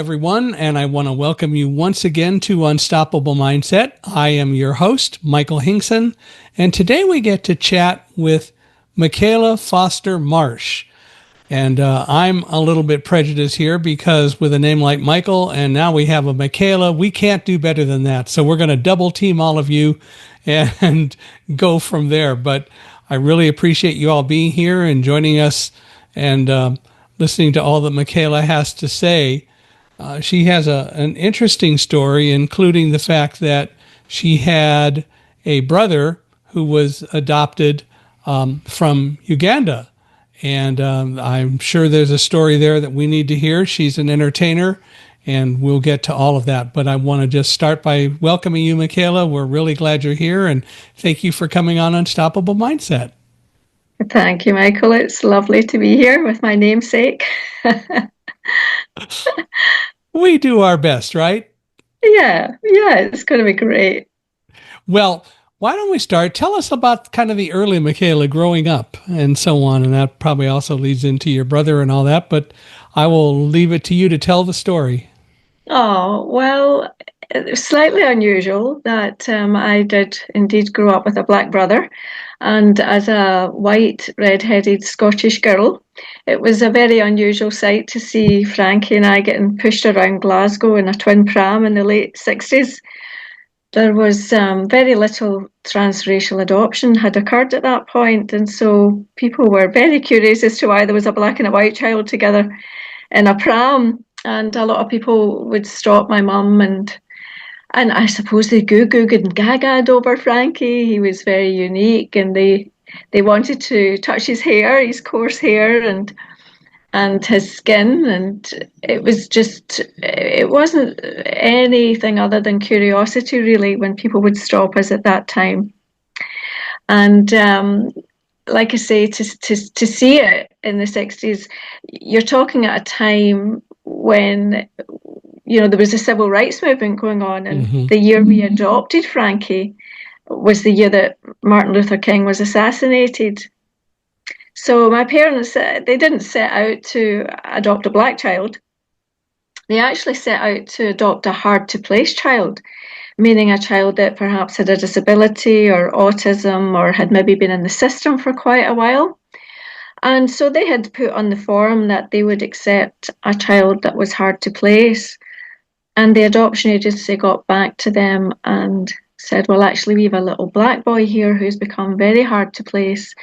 everyone, and I want to welcome you once again to Unstoppable Mindset. I am your host, Michael Hingson, and today we get to chat with Michaela Foster Marsh. And I'm a little bit prejudiced here because with a name like Michael and now we have a Michaela, we can't do better than that. So we're going to double team all of you and go from there. But I really appreciate you all being here and joining us and listening to all that Michaela has to say. She has an interesting story, including the fact that she had a brother who was adopted from Uganda. And I'm sure there's a story there that we need to hear. She's an entertainer, and we'll get to all of that. But I want to just start by welcoming you, Michaela. We're really glad you're here, and thank you for coming on Unstoppable Mindset. Thank you, Michael. It's lovely to be here with my namesake. We do our best, right? Yeah, it's going to be great. Well, why don't we start? Tell us about kind of the early Michaela growing up and so on. And that probably also leads into your brother and all that, but I will leave it to you to tell the story. Oh, well, it was slightly unusual that I did indeed grow up with a black brother. And as a white, red-headed Scottish girl, it was a very unusual sight to see Frankie and I getting pushed around Glasgow in a twin pram in the late 60s. There was very little transracial adoption had occurred at that point, and so people were very curious as to why there was a black and a white child together in a pram. And a lot of people would stop my mum and I suppose they goo-gooed and gagaed over Frankie. He was very unique, and they wanted to touch his hair, his coarse hair, and his skin, and it wasn't anything other than curiosity, really, when people would stop us at that time. And like I say, to see it in the 60s, you're talking at a time when there was a civil rights movement going on, and the year we adopted Frankie was the year that Martin Luther King was assassinated. So my parents, they didn't set out to adopt a black child. They actually set out to adopt a hard-to-place child, meaning a child that perhaps had a disability or autism or had maybe been in the system for quite a while. And so they had put on the form that they would accept a child that was hard to place. And the adoption agency got back to them and said, well, actually, we have a little black boy here who's become very hard to place.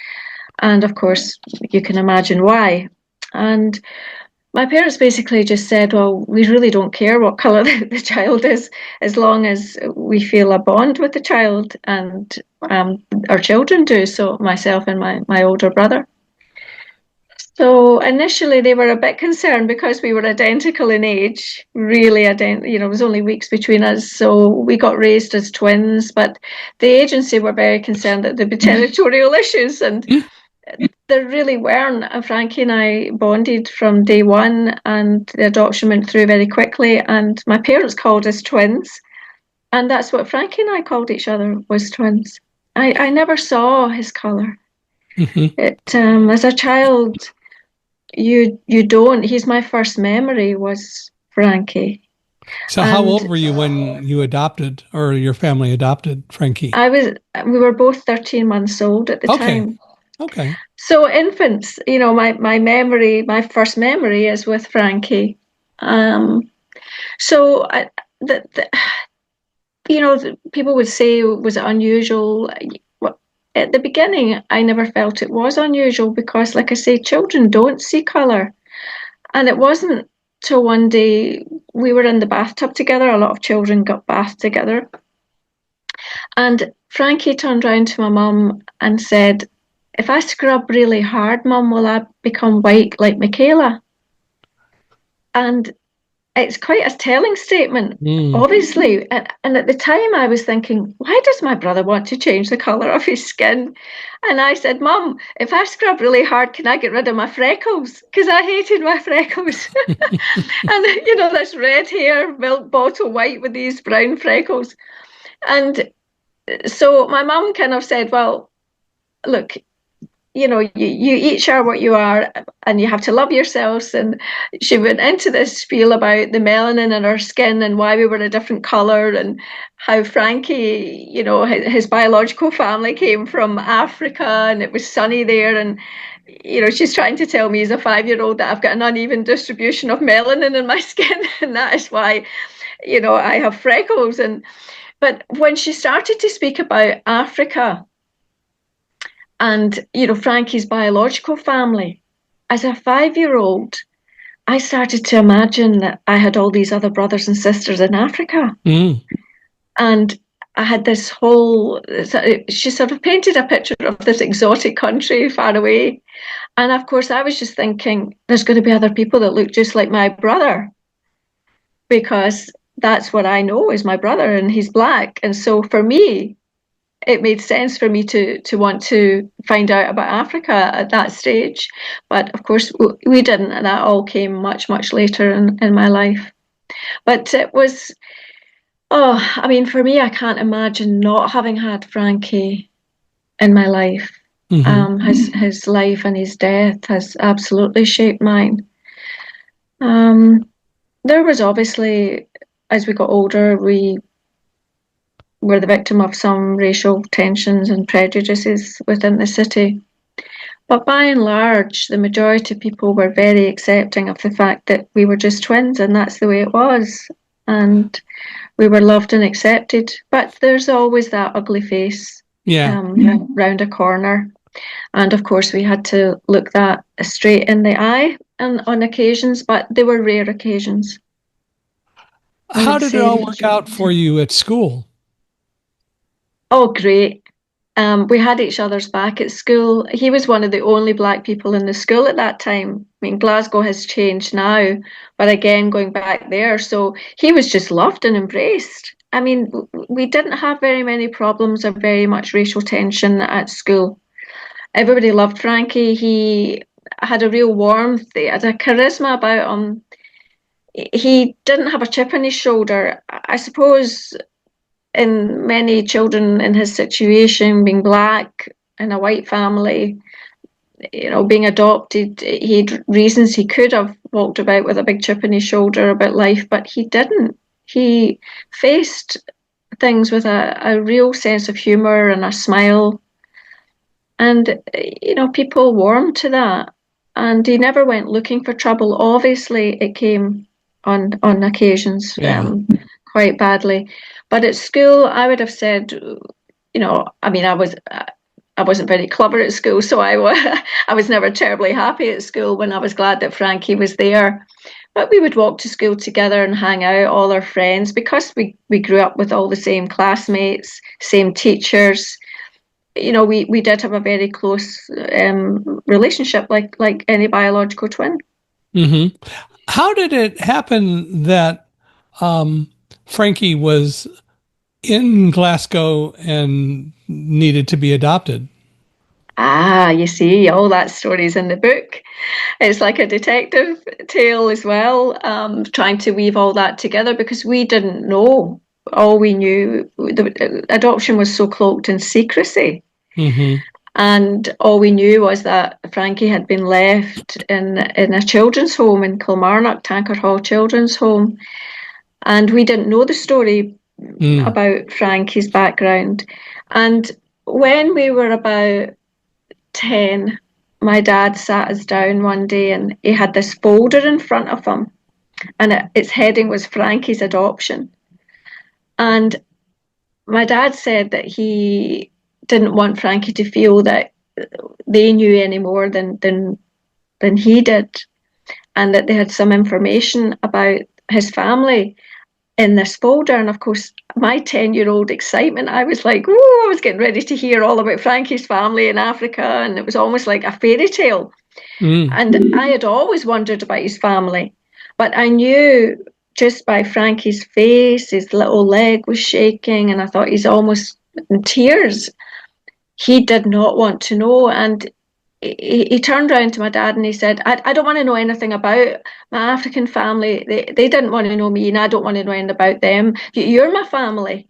And of course, you can imagine why. And my parents basically just said, well, we really don't care what colour the child is, as long as we feel a bond with the child. And our children do, so myself and my older brother. So initially they were a bit concerned because we were identical in age, really it was only weeks between us. So we got raised as twins, but the agency were very concerned that there'd be territorial issues, and there really weren't. Frankie and I bonded from day one, and the adoption went through very quickly, and my parents called us twins. And that's what Frankie and I called each other, was twins. I never saw his colour. As a child, you don't. He's my first memory was Frankie. So how old were you when you adopted, or your family adopted Frankie? We were both 13 months old at the time. Okay. So infants, my first memory is with Frankie. People would say, was it unusual? At the beginning, I never felt it was unusual because, like I say, children don't see colour. And it wasn't till one day we were in the bathtub together. A lot of children got bathed together. And Frankie turned round to my mum and said, if I scrub really hard, Mum, will I become white like Michaela? And it's quite a telling statement, obviously. And at the time I was thinking, why does my brother want to change the colour of his skin? And I said, Mum, if I scrub really hard, can I get rid of my freckles? Because I hated my freckles. And, this red hair, milk bottle white with these brown freckles. And so my mum kind of said, well, look, you each are what you are, and you have to love yourselves. And she went into this spiel about the melanin in our skin and why we were a different color, and how Frankie, his biological family came from Africa and it was sunny there. And, she's trying to tell me as a 5-year-old that I've got an uneven distribution of melanin in my skin, and that is why, I have freckles. But when she started to speak about Africa, and, Frankie's biological family, as a 5-year-old, I started to imagine that I had all these other brothers and sisters in Africa. Mm. And I had this whole, she sort of painted a picture of this exotic country far away. And of course, I was just thinking, there's going to be other people that look just like my brother, because that's what I know is my brother, and he's black. And so for me, it made sense for me to want to find out about Africa at that stage. But of course, we didn't, and that all came much, much later in my life. But it was, for me, I can't imagine not having had Frankie in my life. Mm-hmm. His life and his death has absolutely shaped mine. There was obviously, as we got older, we were the victim of some racial tensions and prejudices within the city. But by and large, the majority of people were very accepting of the fact that we were just twins, and that's the way it was. And we were loved and accepted. But there's always that ugly face round a corner. And of course, we had to look that straight in the eye on occasions, but they were rare occasions. How did it all work out for you at school? Oh, great. We had each other's back at school. He was one of the only black people in the school at that time. I mean, Glasgow has changed now, but again, going back there. So he was just loved and embraced. I mean, we didn't have very many problems or very much racial tension at school. Everybody loved Frankie. He had a real warmth. He had a charisma about him. He didn't have a chip on his shoulder. I suppose in many children in his situation, being black in a white family, being adopted, he had reasons he could have walked about with a big chip on his shoulder about life, but he didn't. He faced things with a real sense of humour and a smile. And, people warmed to that. And he never went looking for trouble. Obviously, it came on occasions quite badly. But at school, I would have said, I wasn't very clever at school, so I was never terribly happy at school when I was glad that Frankie was there. But we would walk to school together and hang out, all our friends, because we grew up with all the same classmates, same teachers. We did have a very close relationship, like any biological twin. Mm-hmm. How did it happen that Frankie was in Glasgow and needed to be adopted? You see, all that story's in the book. It's like a detective tale as well, trying to weave all that together, because we didn't know. All we knew, the adoption was so cloaked in secrecy. Mm-hmm. And all we knew was that Frankie had been left in a children's home in Kilmarnock, Tankard Hall Children's Home. And we didn't know the story about Frankie's background. And when we were about 10, my dad sat us down one day and he had this folder in front of him, and its heading was Frankie's adoption. And my dad said that he didn't want Frankie to feel that they knew any more than he did, and that they had some information about his family in this folder. And of course, my 10-year-old excitement, I was like, oh, I was getting ready to hear all about Frankie's family in Africa, and it was almost like a fairy tale. And I had always wondered about his family, but I knew just by Frankie's face, his little leg was shaking, and I thought he's almost in tears. He did not want to know. And he turned around to my dad and he said, I don't want to know anything about my African family. They didn't want to know me, and I don't want to know anything about them. You're my family.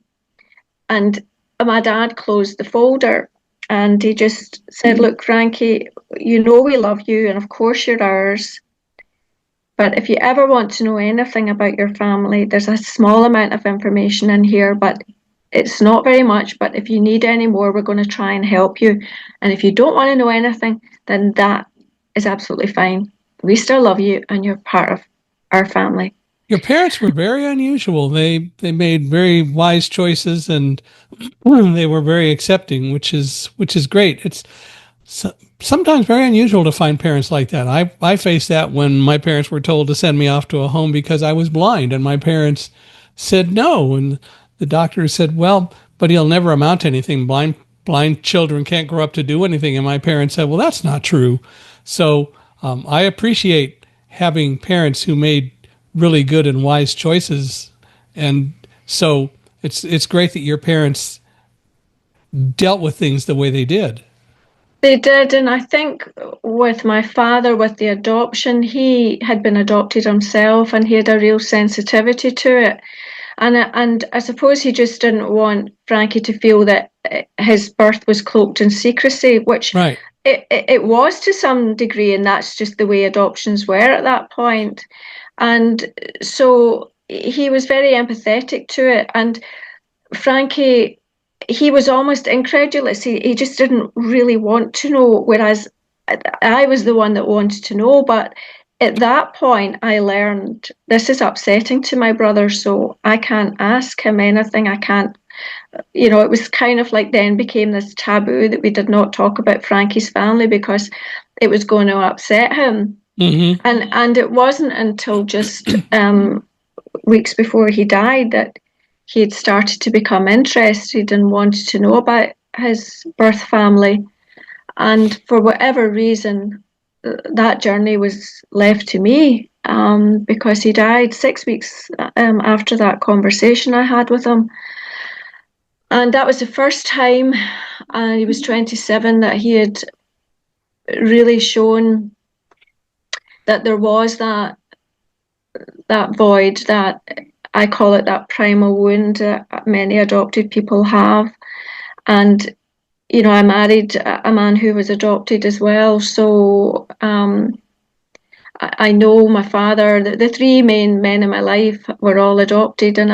And my dad closed the folder. And he just said, look, Frankie, you know we love you, and of course you're ours. But if you ever want to know anything about your family, there's a small amount of information in here, but it's not very much. But if you need any more, we're going to try and help you. And if you don't want to know anything, then that is absolutely fine. We still love you, and you're part of our family. Your parents were very unusual. They made very wise choices, and they were very accepting, which is great. It's sometimes very unusual to find parents like that. I faced that when my parents were told to send me off to a home because I was blind, and my parents said no, and the doctor said, well, but he'll never amount to anything. Blind children can't grow up to do anything. And my parents said, well, that's not true. So I appreciate having parents who made really good and wise choices, and so it's great that your parents dealt with things the way they did. They did, and I think with my father, with the adoption, he had been adopted himself, and he had a real sensitivity to it. And I suppose he just didn't want Frankie to feel that his birth was cloaked in secrecy, which Right. it was to some degree, and that's just the way adoptions were at that point. And so he was very empathetic to it. And Frankie, he was almost incredulous. He just didn't really want to know, whereas I was the one that wanted to know. But at that point, I learned this is upsetting to my brother, so I can't ask him anything. I can't, it was kind of like then became this taboo that we did not talk about Frankie's family because it was going to upset him. Mm-hmm. And it wasn't until just weeks before he died that he had started to become interested and wanted to know about his birth family. And for whatever reason, that journey was left to me because he died 6 weeks after that conversation I had with him. And that was the first time, he was 27, that he had really shown that there was that void, that I call it that primal wound that many adopted people have. And I married a man who was adopted as well, so I know my father. The three main men in my life were all adopted, and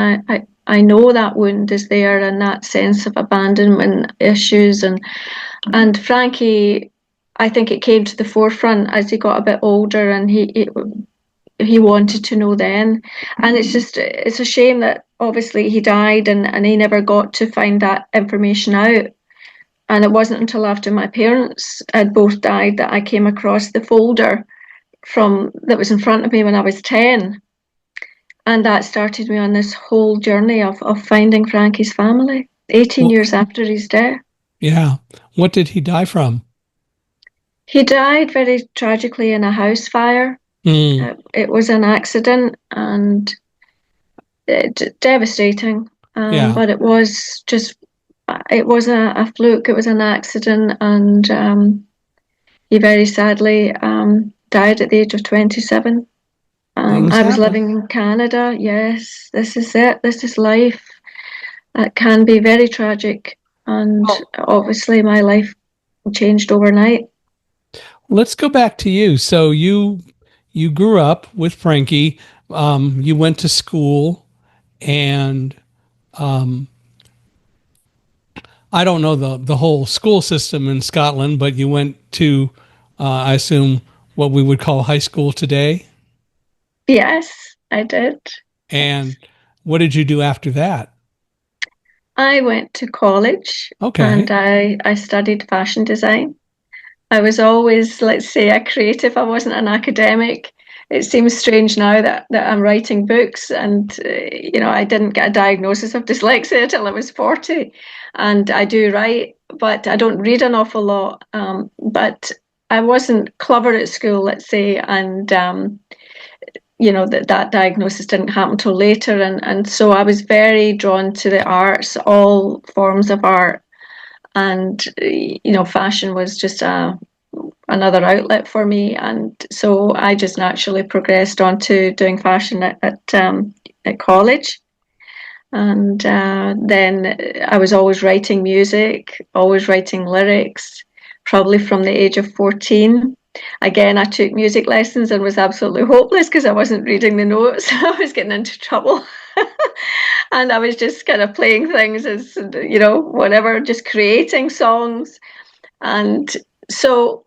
I know that wound is there, and that sense of abandonment issues, and Frankie, I think it came to the forefront as he got a bit older, and he wanted to know then. And it's a shame that obviously he died and he never got to find that information out. And it wasn't until after my parents had both died that I came across the folder that was in front of me when I was 10. And that started me on this whole journey of finding Frankie's family, 18 Well, years after his death. yeah. What did he die from? He died very tragically in a house fire. Mm. It was an accident, and devastating. Yeah. But it was a fluke. It was an accident, and he very sadly died at the age of 27. Things I was happen. living in Canada. Yes, this is it. This is life. It can be very tragic, and Well, obviously my life changed overnight. let's go back to you. So you grew up with Frankie. You went to school, and um, I don't know the whole school system in Scotland, but you went to, I assume, what we would call high school today. Yes, I did. And Yes. what did you do after that? I went to college and Okay. I studied fashion design. I was always, let's say, a creative. I wasn't an academic. It seems strange now that I'm writing books, and I didn't get a diagnosis of dyslexia until I was 40. And I do write, but I don't read an awful lot. But I wasn't clever at school, let's say, and that diagnosis didn't happen till later. And so I was very drawn to the arts, all forms of art, and fashion was just another outlet for me, and so I just naturally progressed on to doing fashion at college. And then I was always writing music, always writing lyrics, probably from the age of 14. Again, I took music lessons and was absolutely hopeless because I wasn't reading the notes. I was getting into trouble. And I was just kind of playing things as, whatever, just creating songs. And so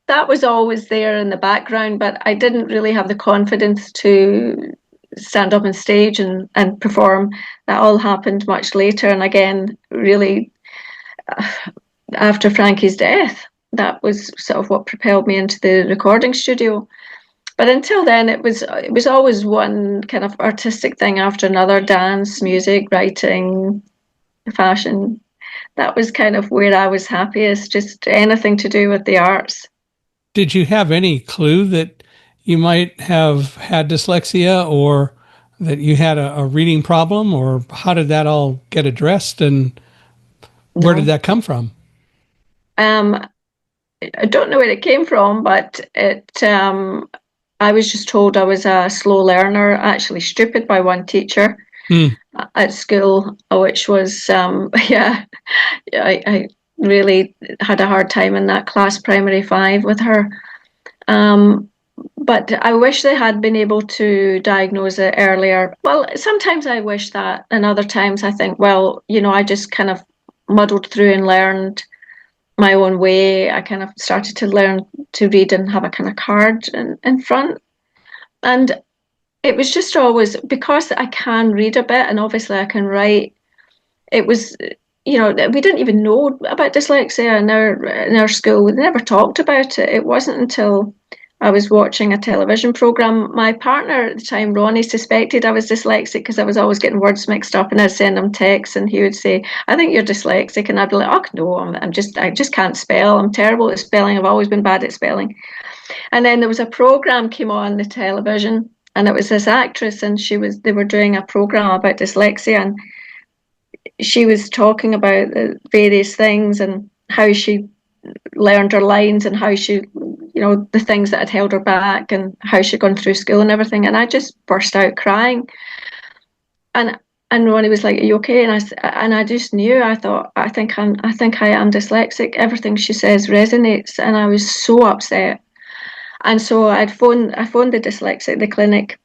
that was always there in the background, but I didn't really have the confidence to stand up on stage and perform. That all happened much later. And again, really, after Frankie's death, that was sort of what propelled me into the recording studio. But until then, it was always one kind of artistic thing after another: dance, music, writing, fashion. That was kind of where I was happiest, just anything to do with the arts. Did you have any clue that you might have had dyslexia or that you had a reading problem, or how did that all get addressed and where did No. that come from? I don't know where it came from, but I was just told I was a slow learner, actually stupid by one teacher Hmm. at school, which was, yeah, I really had a hard time in that class, primary 5, with her. But I wish they had been able to diagnose it earlier. Well, sometimes I wish that, and other times I think, well, I just kind of muddled through and learned my own way. I kind of started to learn to read and have a kind of card in front. And it was just always because I can read a bit and obviously I can write. It was, we didn't even know about dyslexia in our school. We never talked about it. It wasn't until I was watching a television program. My partner at the time, Ronnie, suspected I was dyslexic because I was always getting words mixed up, and I'd send him texts, and he would say, "I think you're dyslexic," and I'd be like, "Oh no, I just can't spell. I'm terrible at spelling. I've always been bad at spelling." And then there was a program came on the television, and it was this actress, and they were doing a program about dyslexia, and she was talking about various things and how she learned her lines and how she, the things that had held her back and how she'd gone through school and everything. And I just burst out crying. And Ronnie was like, "Are you okay?" And I just knew. I thought, I think I am dyslexic. Everything she says resonates, and I was so upset. And so I phoned the the clinic,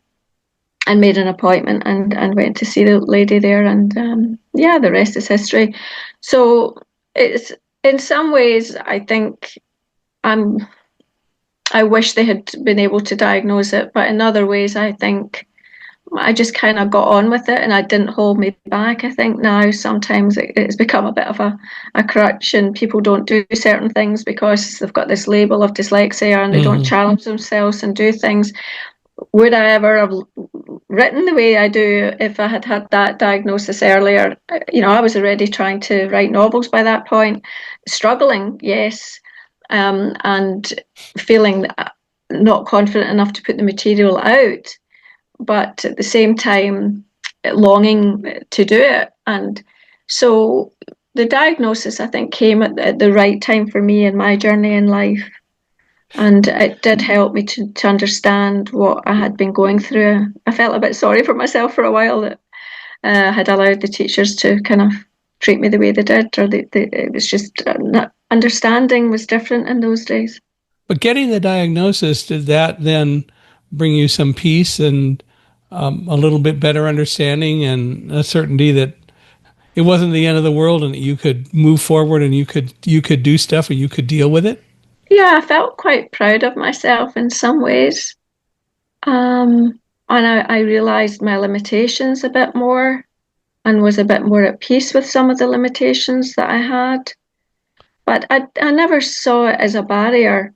and made an appointment and went to see the lady there. And yeah, the rest is history. So it's in some ways, I think I wish they had been able to diagnose it, but in other ways, I think I just kind of got on with it and I didn't hold me back. I think now sometimes it's become a bit of a crutch and people don't do certain things because they've got this label of dyslexia and they don't challenge themselves and do things. Would I ever have written the way I do if I had had that diagnosis earlier? I was already trying to write novels by that point, struggling, yes, and feeling not confident enough to put the material out, but at the same time longing to do it. And so the diagnosis, I think, came at the right time for me in my journey in life. And it did help me to understand what I had been going through. I felt a bit sorry for myself for a while that I had allowed the teachers to kind of treat me the way they did, or it was just understanding was different in those days. But getting the diagnosis, did that then bring you some peace and a little bit better understanding and a certainty that it wasn't the end of the world and that you could move forward and you could do stuff and you could deal with it? Yeah, I felt quite proud of myself in some ways. And I realized my limitations a bit more and was a bit more at peace with some of the limitations that I had. But I never saw it as a barrier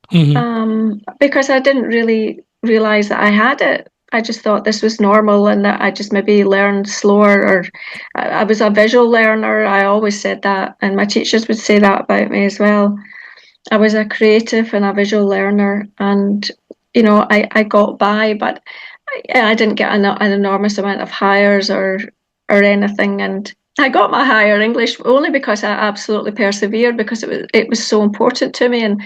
because I didn't really realize that I had it. I just thought this was normal and that I just maybe learned slower, or I was a visual learner. I always said that, and my teachers would say that about me as well. I was a creative and a visual learner, and I got by, but I didn't get an enormous amount of hires or anything. And I got my higher English only because I absolutely persevered, because it was so important to me. And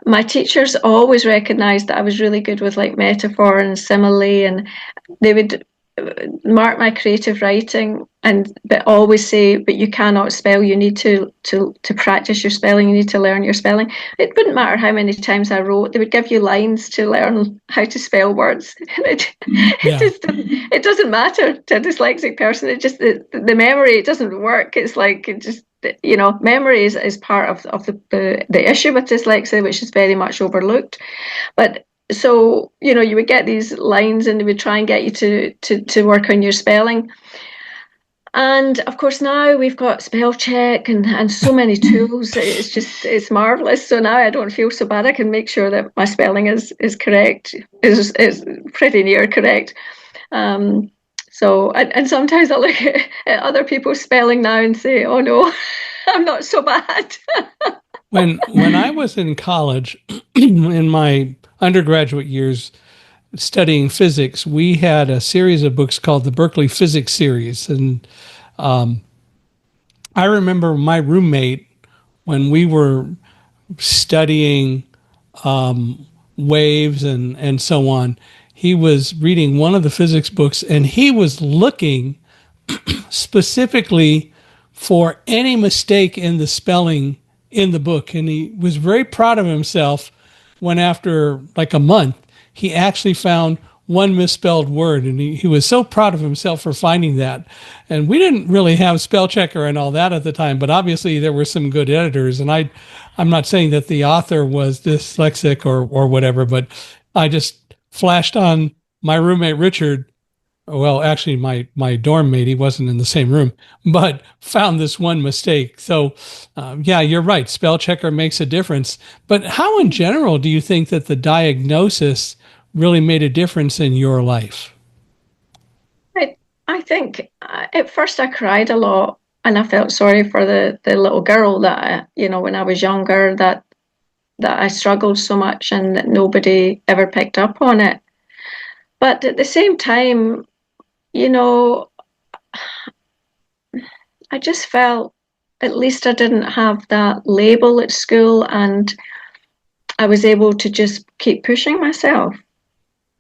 my teachers always recognised that I was really good with like metaphor and simile, and they would mark my creative writing, but always say, but you cannot spell. You need to practice your spelling. You need to learn your spelling. It wouldn't matter how many times I wrote. They would give you lines to learn how to spell words. It doesn't matter to a dyslexic person. It just the memory, it doesn't work. It's like it just, memory is part of the issue with dyslexia, which is very much overlooked. But so, you would get these lines and they would try and get you to work on your spelling. And of course, now we've got spell check and so many tools. It's marvelous. So now I don't feel so bad. I can make sure that my spelling is correct, is pretty near correct. So, and sometimes I look at other people's spelling now and say, oh no, I'm not so bad. When I was in college, in my undergraduate years studying physics, we had a series of books called the Berkeley Physics Series. And I remember my roommate, when we were studying waves and so on, he was reading one of the physics books and he was looking specifically for any mistake in the spelling in the book. And he was very proud of himself when, after like a month, he actually found one misspelled word. And he was so proud of himself for finding that. And we didn't really have spell checker and all that at the time, but obviously there were some good editors. And I'm not saying that the author was dyslexic or whatever, but I just flashed on my roommate, Richard. Well, actually, my dorm mate, he wasn't in the same room, but found this one mistake. So, yeah, you're right. Spell checker makes a difference. But how, in general, do you think that the diagnosis really made a difference in your life? I think at first I cried a lot, and I felt sorry for the little girl that, when I was younger, that I struggled so much and that nobody ever picked up on it. But at the same time, I just felt at least I didn't have that label at school, and I was able to just keep pushing myself.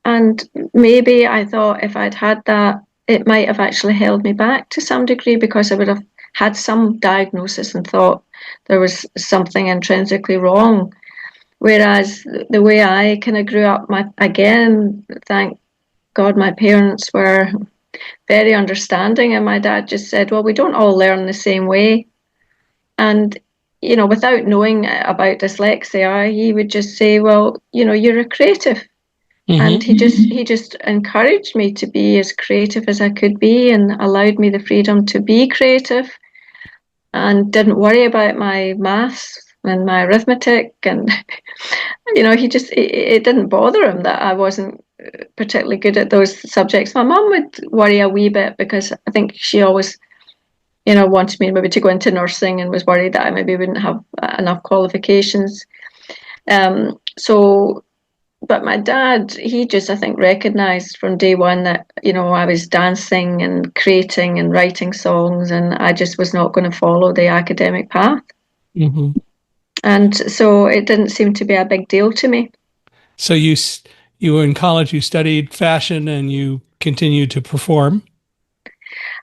And maybe I thought if I'd had that, it might have actually held me back to some degree, because I would have had some diagnosis and thought there was something intrinsically wrong. Whereas the way I kind of grew up, again, thank God my parents were very understanding, and my dad just said, well, we don't all learn the same way. And, without knowing about dyslexia, he would just say, well, you're a creative. Mm-hmm. And he just encouraged me to be as creative as I could be, and allowed me the freedom to be creative, and didn't worry about my maths and my arithmetic. And, it didn't bother him that I wasn't particularly good at those subjects. My mum would worry a wee bit, because I think she always, wanted me maybe to go into nursing, and was worried that I maybe wouldn't have enough qualifications. But my dad, he just, I think, recognised from day one that, I was dancing and creating and writing songs, and I just was not going to follow the academic path. Mm-hmm. And so it didn't seem to be a big deal to me. So you were in college, you studied fashion, and you continued to perform?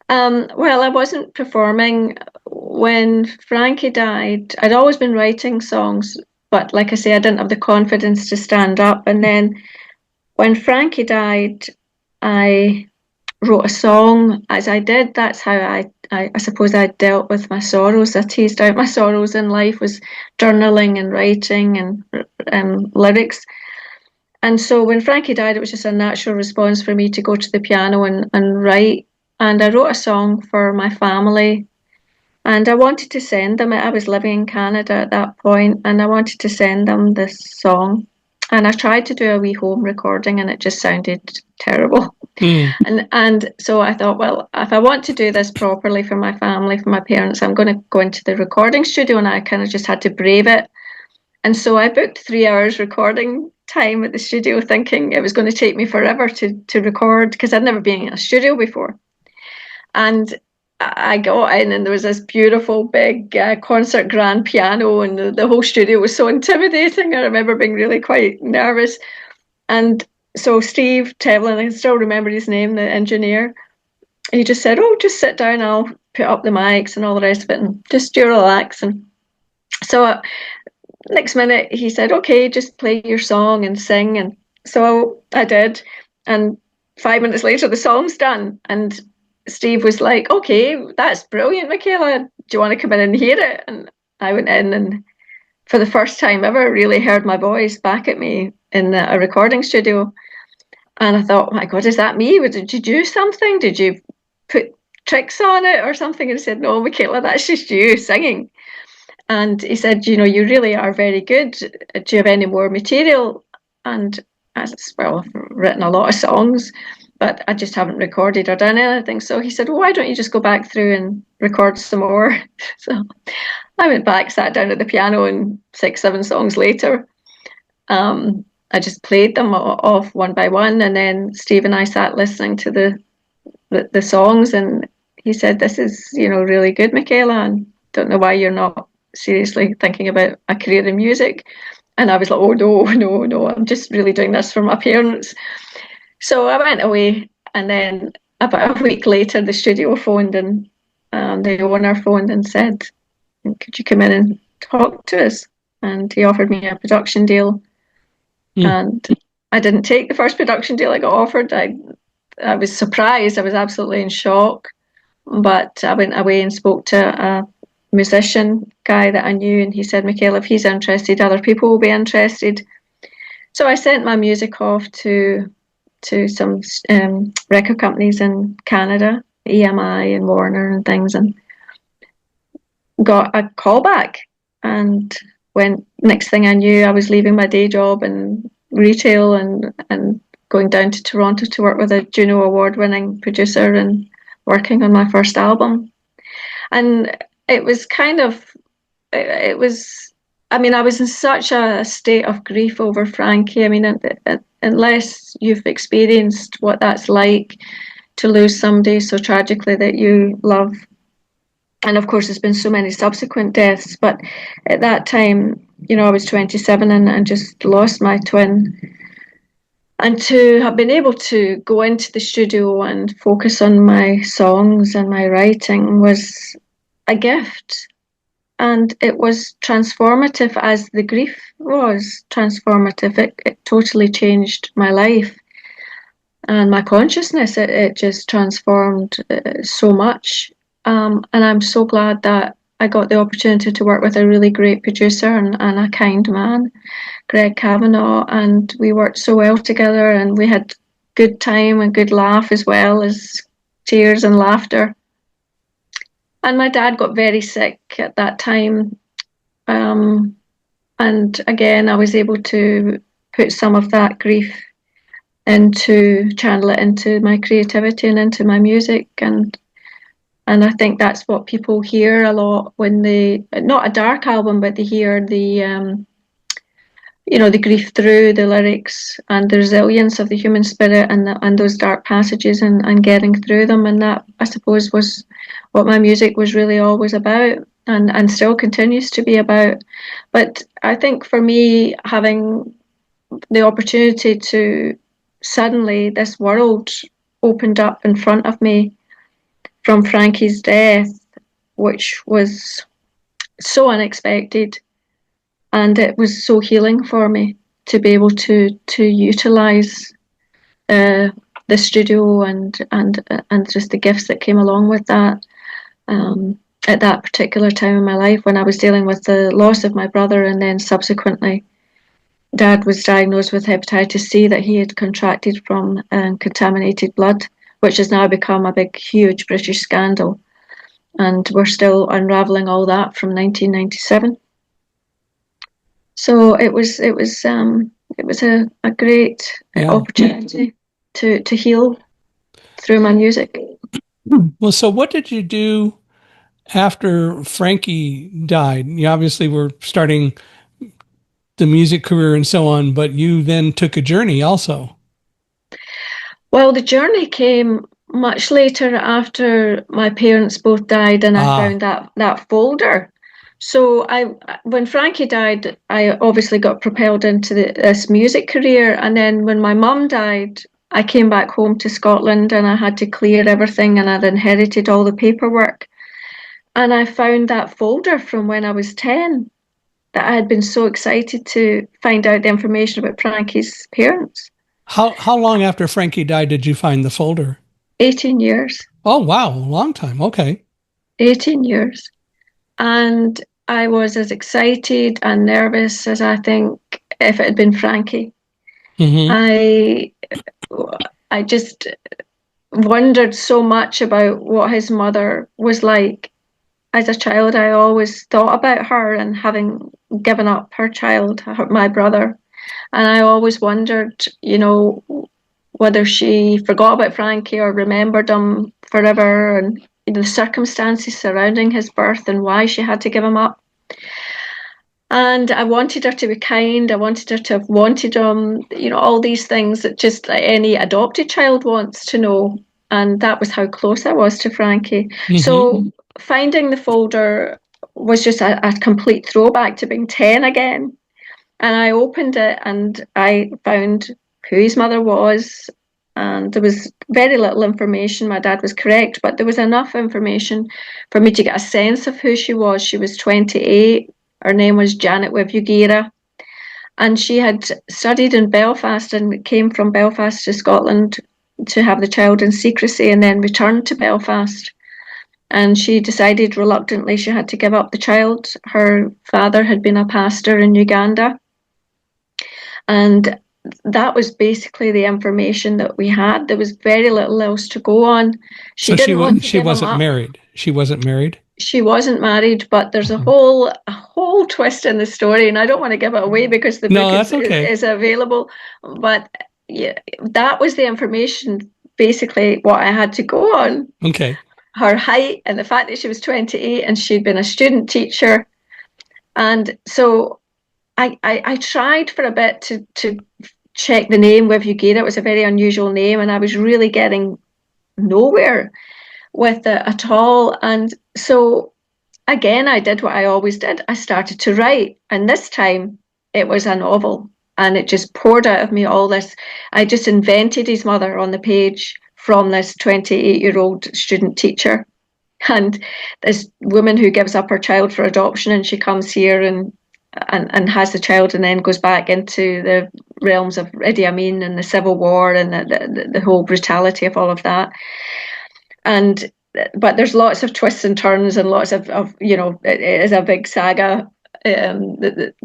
Well, I wasn't performing. When Frankie died, I'd always been writing songs, but like I say, I didn't have the confidence to stand up. And then when Frankie died, I wrote a song. As I did, that's how I suppose I dealt with my sorrows. I teased out my sorrows in life, was journaling and writing and lyrics. And so when Frankie died, it was just a natural response for me to go to the piano and write. And I wrote a song for my family. And I wanted to send them it. I was living in Canada at that point, and I wanted to send them this song. And I tried to do a wee home recording, and it just sounded terrible. Mm. And so I thought, well, if I want to do this properly for my family, for my parents, I'm going to go into the recording studio. And I kind of just had to brave it. And so I booked 3 hours recording time at the studio, thinking it was going to take me forever to record, because I'd never been in a studio before. And I got in, and there was this beautiful big concert grand piano, and the whole studio was so intimidating. I remember being really quite nervous. And So Steve Tevlin, I still remember his name, the engineer, he just said, "Oh, just sit down, I'll put up the mics and all the rest of it, and just do relax." And so next minute he said, "Okay, just play your song and sing." And so I did. And 5 minutes later, the song's done. And Steve was like, "Okay, that's brilliant, Michaela. Do you want to come in and hear it?" And I went in, and for the first time ever, really heard my voice back at me in a recording studio. And I thought, "Oh my God, is that me? Did you do something? Did you put tricks on it or something?" And he said, "No, Michaela, that's just you singing." And he said, "You know, you really are very good. Do you have any more material?" And I said, "Well, I've written a lot of songs, but I just haven't recorded or done anything." So he said, "Well, why don't you just go back through and record some more?" So I went back, sat down at the piano, and 6, 7 songs later, I just played them off one by one. And then Steve and I sat listening to the songs, and he said, "This is, really good, Michaela, and don't know why you're not seriously thinking about a career in music." And I was like, "Oh, no, no, no, I'm just really doing this for my parents." So I went away, and then about a week later, the studio phoned, and the owner phoned and said, "Could you come in and talk to us?" And he offered me a production deal. And I didn't take the first production deal I got offered. I was surprised. I was absolutely in shock. But I went away and spoke to a musician guy that I knew, and he said, "Michaela, if he's interested, other people will be interested." So I sent my music off to some record companies in Canada, EMI and Warner and things, and got a call back. And when next thing I knew, I was leaving my day job in retail and going down to Toronto to work with a Juno Award-winning producer and working on my first album. And it was I was in such a state of grief over Frankie. I mean, unless you've experienced what that's like to lose somebody so tragically that you love. And of course, there's been so many subsequent deaths. But at that time, I was 27 and just lost my twin. And to have been able to go into the studio and focus on my songs and my writing was a gift. And it was transformative, as the grief was transformative. It totally changed my life and my consciousness. It just transformed so much. And I'm so glad that I got the opportunity to work with a really great producer and a kind man, Greg Kavanagh, and we worked so well together, and we had good time and good laugh as well as tears and laughter. And my dad got very sick at that time. And again, I was able to put some of that grief channel it into my creativity and into my music. And I think that's what people hear a lot when not a dark album, but they hear the grief through the lyrics and the resilience of the human spirit and those dark passages and getting through them. And that, I suppose, was what my music was really always about and still continues to be about. But I think for me, having the opportunity to suddenly this world opened up in front of me from Frankie's death, which was so unexpected. And it was so healing for me to be able to utilize the studio and just the gifts that came along with that. At that particular time in my life, when I was dealing with the loss of my brother, and then subsequently, Dad was diagnosed with hepatitis C that he had contracted from contaminated blood, which has now become a big, huge British scandal, and we're still unraveling all that from 1997. So it was a great opportunity to heal through my music. Well, so what did you do after Frankie died? You obviously were starting the music career and so on, but you then took a journey also. Well, the journey came much later after my parents both died, and I found that folder So when Frankie died, I obviously got propelled into this music career. And then when my mum died, I came back home to Scotland and I had to clear everything and I'd inherited all the paperwork. And I found that folder from when I was 10 that I had been so excited to find out the information about Frankie's parents. How long after Frankie died did you find the folder? 18 years. Oh, wow. Long time. Okay. 18 years. And I was as excited and nervous as I think if it had been Frankie. Mm-hmm. I just wondered so much about what his mother was like. As a child, I always thought about her and having given up her child, my brother. And I always wondered, whether she forgot about Frankie or remembered him forever, and the circumstances surrounding his birth and why she had to give him up. And I wanted her to be kind. I wanted her to have wanted him, all these things that just like any adopted child wants to know. And that was how close I was to Frankie. Mm-hmm. So finding the folder was just a complete throwback to being 10 again. And I opened it and I found who his mother was. And there was very little information. My dad was correct, but there was enough information for me to get a sense of who she was. She was 28. Her name was Janet Wivugira. And she had studied in Belfast and came from Belfast to Scotland to have the child in secrecy and then returned to Belfast. And she decided reluctantly she had to give up the child. Her father had been a pastor in Uganda. And that was basically the information that we had. There was very little else to go on. She wasn't married. She wasn't married. She wasn't married, but there's a whole twist in the story, and I don't want to give it away because the book is available. But yeah, that was the information, basically what I had to go on. Okay. Her height and the fact that she was 28 and she'd been a student teacher. And so I tried for a bit to check the name Wivugira. It was a very unusual name, and I was really getting nowhere with it at all. And so again, I did what I always did. I started to write, and this time it was a novel, and it just poured out of me all this. I just invented his mother on the page from this 28-year-old student teacher, and this woman who gives up her child for adoption, and she comes here and has the child and then goes back into the realms of Idi Amin and the Civil War and the whole brutality of all of that. But there's lots of twists and turns and lots of it is a big saga, it's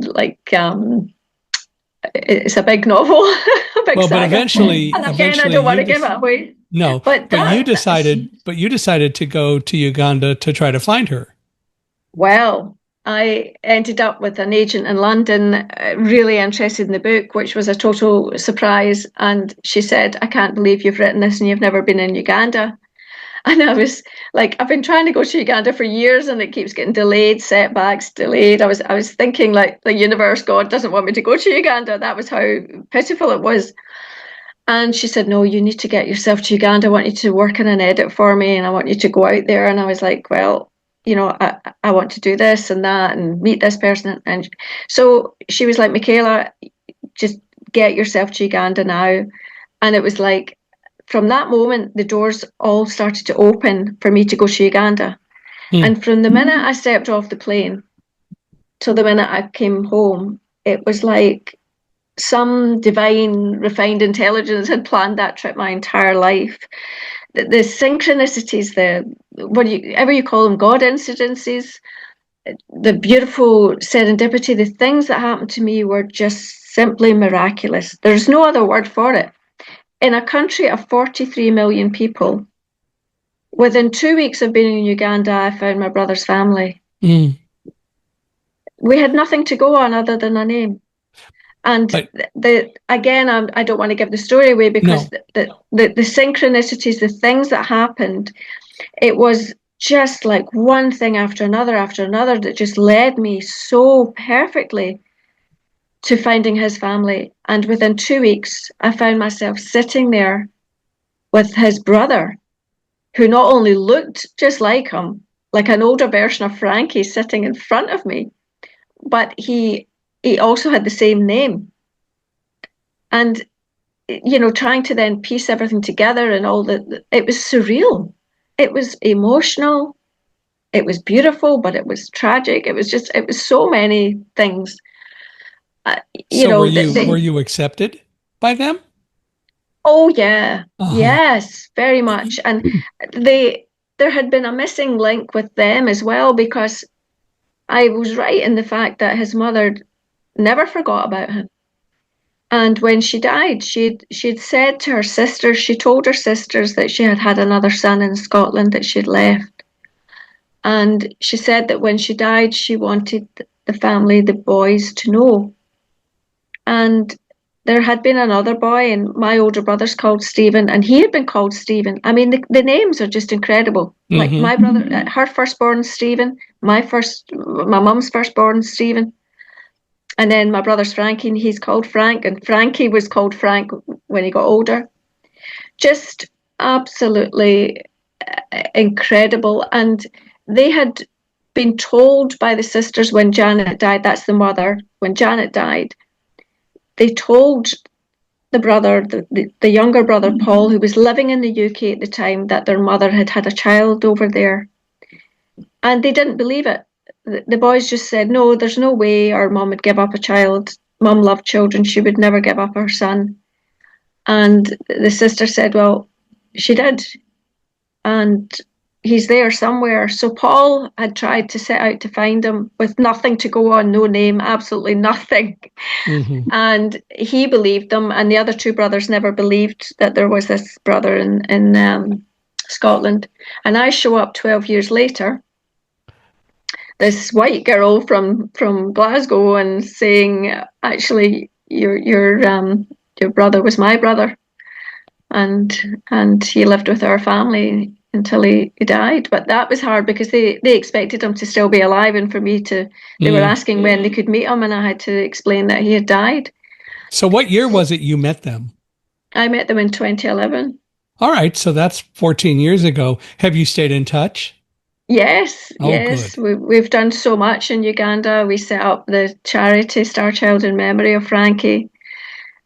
a big novel, a big saga. But eventually, and again, I don't want to give it away. No, but you decided to go to Uganda to try to find her. Well, I ended up with an agent in London, really interested in the book, which was a total surprise. And she said, "I can't believe you've written this and you've never been in Uganda." And I was like, I've been trying to go to Uganda for years and it keeps getting delayed, setbacks, delayed. I was thinking like the universe, God doesn't want me to go to Uganda. That was how pitiful it was. And she said, "No, you need to get yourself to Uganda. I want you to work in an edit for me and I want you to go out there." And I was like, well, I want to do this and that and meet this person. And so she was like, "Michaela, just get yourself to Uganda now." And it was like, from that moment, the doors all started to open for me to go to Uganda. And from the minute I stepped off the plane till the minute I came home, it was like some divine refined intelligence had planned that trip my entire life. The synchronicities, whatever you call them, God incidences, the beautiful serendipity, the things that happened to me were just simply miraculous. There's no other word for it. In a country of 43 million people, within 2 weeks of being in Uganda, I found my brother's family. We had nothing to go on other than a name. And I don't want to give the story away because the synchronicities, the things that happened, it was just like one thing after another that just led me so perfectly to finding his family. And within 2 weeks, I found myself sitting there with his brother, who not only looked just like him, like an older version of Frankie sitting in front of me, but he also had the same name. And trying to then piece everything together and it was surreal. It was emotional. It was beautiful, but it was tragic. It was so many things. So were you accepted by them? Oh yeah, Uh-huh. yes, very much. And there had been a missing link with them as well, because I was right in the fact that his mother never forgot about him. And when she died, she'd said to her sisters, she told her sisters that she had had another son in Scotland that she'd left. And she said that when she died, she wanted the family, the boys, to know. And there had been another boy, and my older brother's called Stephen, and he had been called Stephen. I mean, the names are just incredible. Like Mm-hmm. my brother, her firstborn Stephen, my mum's firstborn Stephen, and then my brother's Frankie, and he's called Frank, and Frankie was called Frank when he got older. Just absolutely incredible. And they had been told by the sisters when Janet died, that's the mother, when Janet died, they told the brother, the younger brother, Paul, who was living in the UK at the time, that their mother had had a child over there. And they didn't believe it. The boys just said, no, there's no way our mum would give up a child. Mum loved children. She would never give up her son. And the sister said, well, she did. And he's there somewhere. So Paul had tried to set out to find him with nothing to go on, no name, absolutely nothing. Mm-hmm. And he believed them, and the other two brothers never believed that there was this brother in Scotland. And I show up 12 years later, this white girl from Glasgow, and saying, actually, your brother was my brother, and he lived with our family until he died. But that was hard because they expected him to still be alive, and for me to, they were asking when they could meet him, and I had to explain that he had died. So what year was it you met them? I met them in 2011. All right, so that's 14 years ago. Have you stayed in touch? Yes, Oh, yes. good. We've done so much in Uganda. We set up the charity Star Child in memory of Frankie.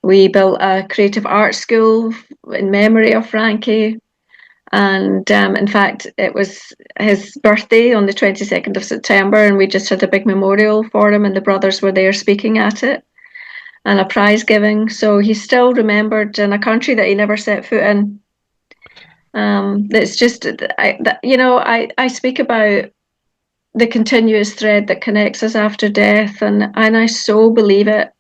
We built a creative arts school in memory of Frankie. And in fact, it was his birthday on the 22nd of September, and we just had a big memorial for him, and the brothers were there speaking at it, and a prize giving. So he's still remembered in a country that he never set foot in. It's just, I speak about the continuous thread that connects us after death, and I so believe it.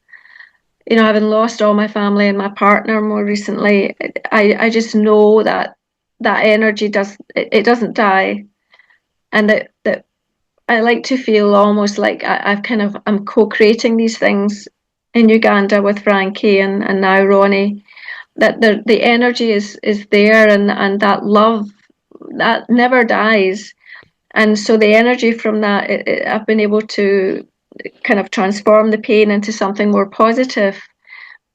Having lost all my family and my partner more recently, I just know that energy doesn't die, and that I like to feel almost like I'm co-creating these things in Uganda with Frankie and now Ronnie, that the energy is there, and that love that never dies. And so the energy from that, I've been able to kind of transform the pain into something more positive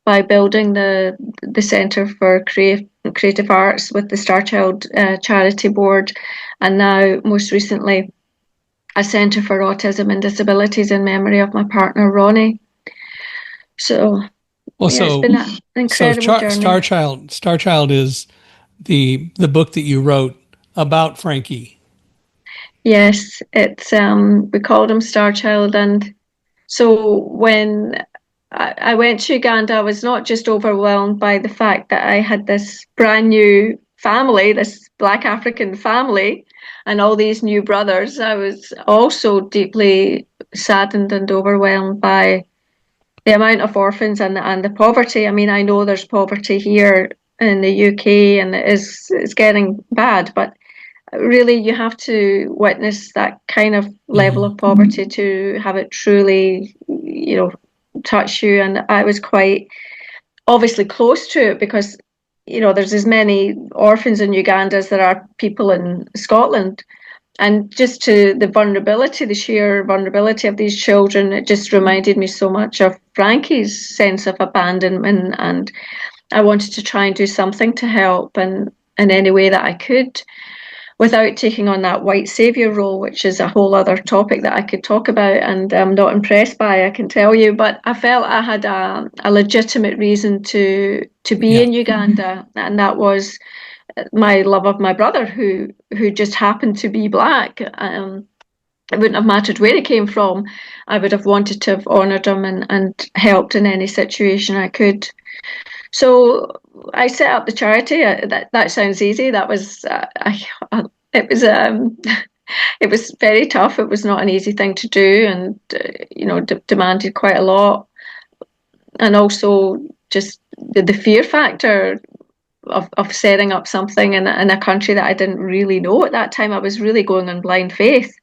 by building the Centre for Creative Arts with the Star Child Charity Board, and now most recently a Centre for Autism and Disabilities in memory of my partner Ronnie. So Well, yeah, it's been an incredible journey. Star Child is the book that you wrote about Frankie. Yes, it's we called him Star Child, and so when I went to Uganda, I was not just overwhelmed by the fact that I had this brand new family, this Black African family, and all these new brothers. I was also deeply saddened and overwhelmed by the amount of orphans and the poverty. I mean, I know there's poverty here in the UK, and it's getting bad, but really you have to witness that kind of level of poverty to have it truly, touch you. And I was quite obviously close to it because, there's as many orphans in Uganda as there are people in Scotland. And just to the sheer vulnerability of these children, it just reminded me so much of Frankie's sense of abandonment. And I wanted to try and do something to help in any way that I could. without taking on that white savior role, which is a whole other topic that I could talk about and I'm not impressed by, I can tell you. But I felt I had a legitimate reason to be Yeah. in Uganda, and that was my love of my brother, who just happened to be black. It wouldn't have mattered where he came from. I would have wanted to have honoured him and helped in any situation I could. So I set up the charity. That sounds easy. That was it was it was very tough. It was not an easy thing to do, and demanded quite a lot. And also just the fear factor of setting up something in a country that I didn't really know at that time. I was really going on blind faith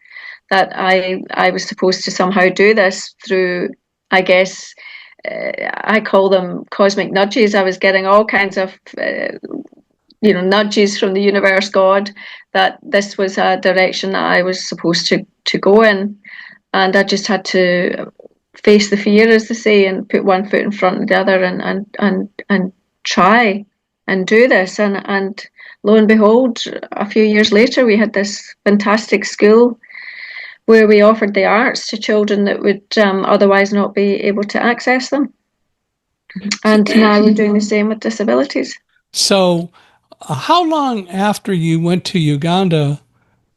that I was supposed to somehow do this through, I guess, I call them cosmic nudges. I was getting all kinds of, nudges from the universe, God, that this was a direction that I was supposed to go in, and I just had to face the fear, as they say, and put one foot in front of the other, and try and do this, and lo and behold, a few years later, we had this fantastic school where we offered the arts to children that would otherwise not be able to access them. And now we're doing the same with disabilities. So, how long after you went to Uganda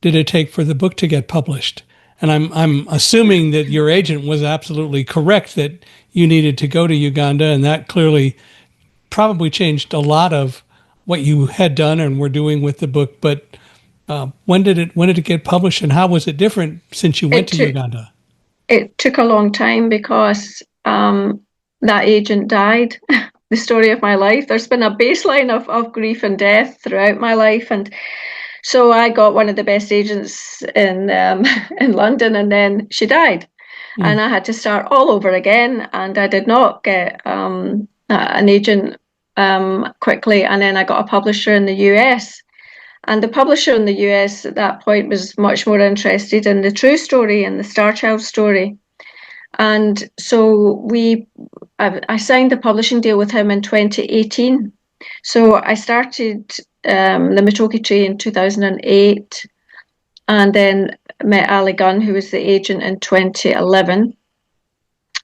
did it take for the book to get published? And I'm assuming that your agent was absolutely correct that you needed to go to Uganda, and that clearly probably changed a lot of what you had done and were doing with the book. But when did it get published, and how was it different since you went to Uganda? It took a long time because that agent died. The story of my life. There's been a baseline of grief and death throughout my life, and so I got one of the best agents in in London, and then she died, and I had to start all over again. And I did not get an agent quickly, and then I got a publisher in the US. And the publisher in the US at that point was much more interested in the true story and the Star Child story. And so I signed the publishing deal with him in 2018. So I started the Matoki Tree in 2008, and then met Ali Gunn, who was the agent, in 2011.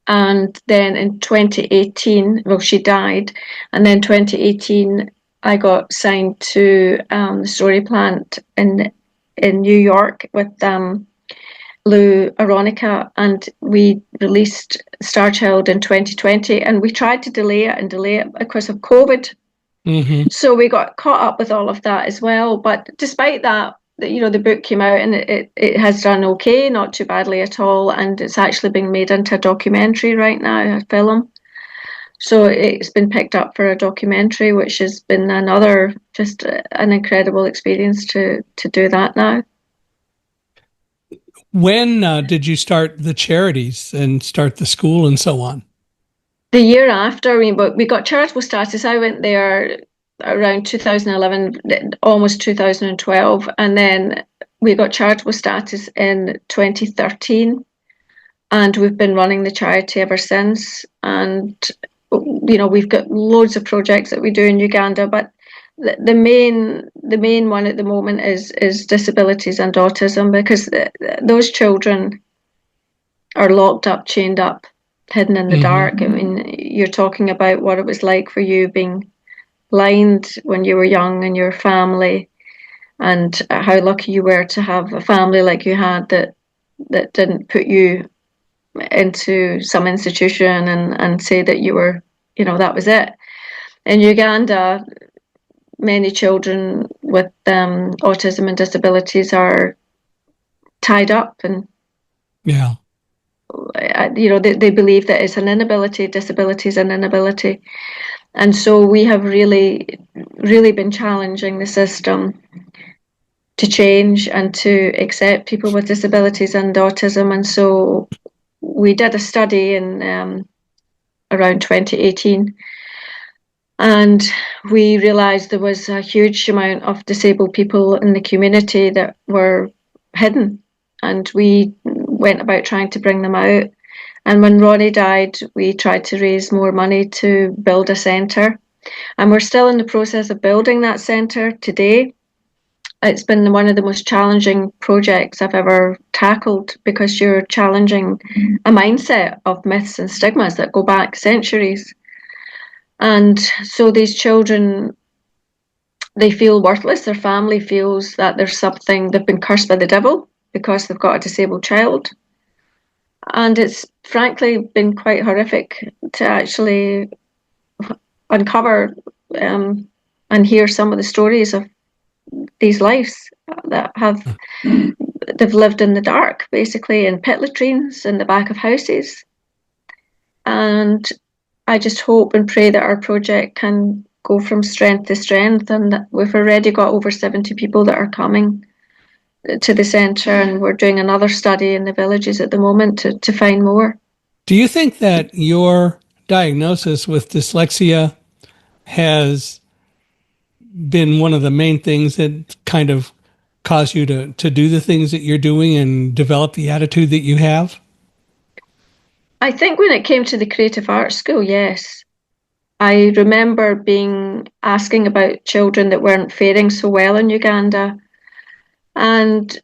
And then in 2018, well, she died, and then 2018, I got signed to the Story Plant in New York with Lou Aronica, and we released Star Child in 2020, and we tried to delay it because of COVID. Mm-hmm. So we got caught up with all of that as well. But despite that, the book came out, and it has done okay, not too badly at all, and it's actually being made into a documentary right now, a film. So it's been picked up for a documentary, which has been another just an incredible experience to do that now. When did you start the charities and start the school and so on? The year after, we got charitable status. I went there around 2011, almost 2012, and then we got charitable status in 2013, and we've been running the charity ever since. And we've got loads of projects that we do in Uganda, but the main one at the moment is disabilities and autism, because those children are locked up, chained up, hidden in the dark. I mean, you're talking about what it was like for you being blind when you were young, and your family, and how lucky you were to have a family like you had that didn't put you into some institution and say that you were, that was it. In Uganda, many children with autism and disabilities are tied up, and yeah, they believe that it's an inability. Disability is an inability. And so we have really, really been challenging the system to change and to accept people with disabilities and autism. And so we did a study in around 2018, and we realised there was a huge amount of disabled people in the community that were hidden, and we went about trying to bring them out. And when Ronnie died, we tried to raise more money to build a centre, and we're still in the process of building that centre today. it's been one of the most challenging projects I've ever tackled, because you're challenging a mindset of myths and stigmas that go back centuries. And so these children, they feel worthless. Their family feels that there's something, they've been cursed by the devil because they've got a disabled child. And it's frankly been quite horrific to actually uncover and hear some of the stories of these lives that they've lived in the dark, basically in pit latrines in the back of houses. And I just hope and pray that our project can go from strength to strength, and that we've already got over 70 people that are coming to the centre, and we're doing another study in the villages at the moment to find more. Do you think that your diagnosis with dyslexia has been one of the main things that kind of caused you to do the things that you're doing and develop the attitude that you have? I think when it came to the creative arts school, yes. I remember asking about children that weren't faring so well in Uganda, and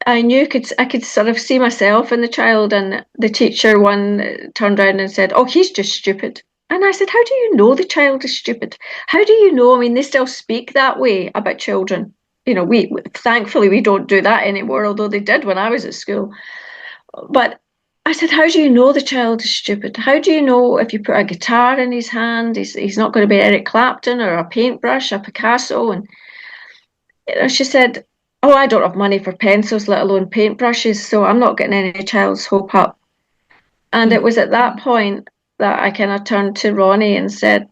I could sort of see myself in the child, and the teacher one turned around and said, "Oh, he's just stupid." And I said, "How do you know the child is stupid? How do you know? I mean, they still speak that way about children. You know, we thankfully we don't do that anymore, although they did when I was at school. But I said, how do you know the child is stupid? How do you know if you put a guitar in his hand, he's not going to be Eric Clapton or a paintbrush, a Picasso?" And she said, "Oh, I don't have money for pencils, let alone paintbrushes, so I'm not getting any child's hope up." And it was at that point that I kind of turned to Ronnie and said,